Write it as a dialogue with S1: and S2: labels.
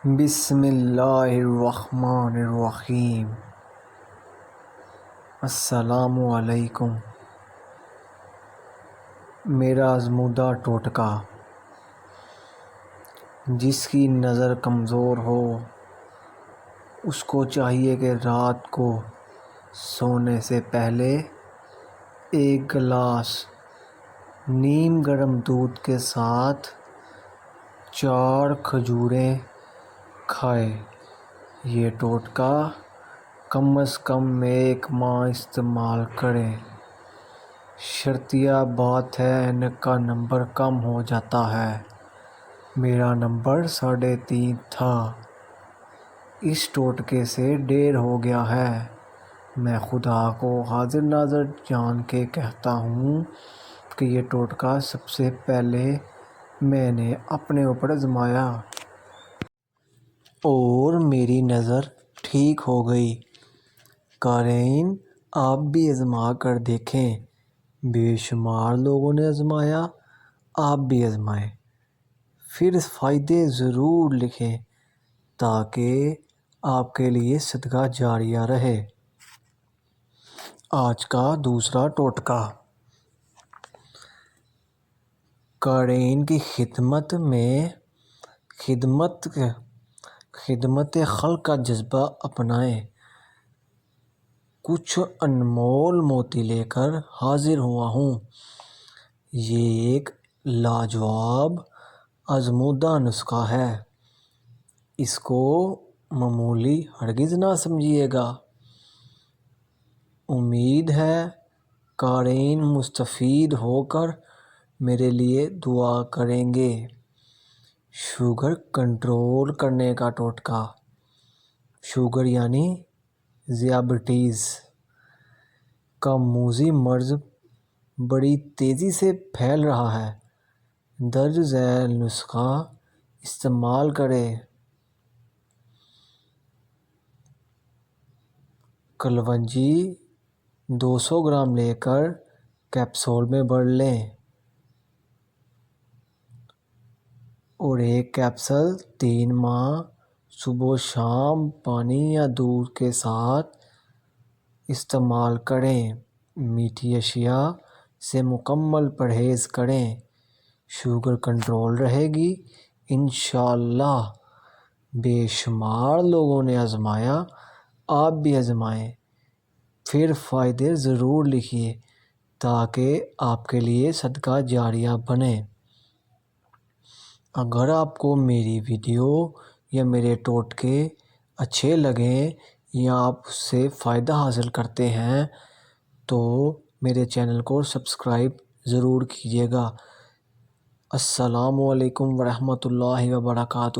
S1: بسم اللہ الرحمن الرحیم۔ السلام علیکم۔ میرا آزمودہ ٹوٹکا۔ جس کی نظر کمزور ہو اس کو چاہیے کہ رات کو سونے سے پہلے ایک گلاس نیم گرم دودھ کے ساتھ 4 کھجوریں کھائے۔ یہ ٹوٹکا کم از کم 1 ماہ استعمال کریں۔ شرطیہ بات ہے ان کا نمبر کم ہو جاتا ہے۔ میرا نمبر 3.5 تھا۔ اس ٹوٹکے سے ڈیر ہو گیا ہے۔ میں خدا کو حاضر ناظر جان کے کہتا ہوں کہ یہ ٹوٹکا سب سے پہلے میں نے اپنے اوپر آزمایا اور میری نظر ٹھیک ہو گئی۔ قارئین آپ بھی آزما کر دیکھیں۔ بے شمار لوگوں نے آزمایا، آپ بھی آزمائیں، پھر فائدے ضرور لکھیں تاکہ آپ کے لیے صدقہ جاریہ رہے۔ آج کا دوسرا ٹوٹکا۔ قارئین کی خدمت میں خدمت خلق کا جذبہ اپنائیں۔ کچھ انمول موتی لے کر حاضر ہوا ہوں۔ یہ ایک لاجواب آزمودہ نسخہ ہے۔ اس کو معمولی ہرگز نہ سمجھیے گا۔ امید ہے قارئین مستفید ہو کر میرے لیے دعا کریں گے۔ شوگر کنٹرول کرنے کا ٹوٹکا۔ شوگر یعنی ذیابیطس کا موذی مرض بڑی تیزی سے پھیل رہا ہے۔ درج ذیل نسخہ استعمال کریں۔ کلونجی 200 گرام لے کر کیپسول میں بھر لیں اور ایک کیپسول 3 ماہ صبح و شام پانی یا دودھ کے ساتھ استعمال کریں۔ میٹھی اشیاء سے مکمل پرہیز کریں۔ شوگر کنٹرول رہے گی انشاءاللہ۔ بے شمار لوگوں نے آزمایا، آپ بھی آزمائیں، پھر فائدے ضرور لکھیے تاکہ آپ کے لیے صدقہ جاریہ بنے۔ اگر آپ کو میری ویڈیو یا میرے ٹوٹکے اچھے لگیں یا آپ اس سے فائدہ حاصل کرتے ہیں تو میرے چینل کو سبسکرائب ضرور کیجیے گا۔ السلام علیکم ورحمۃ اللہ وبرکاتہ۔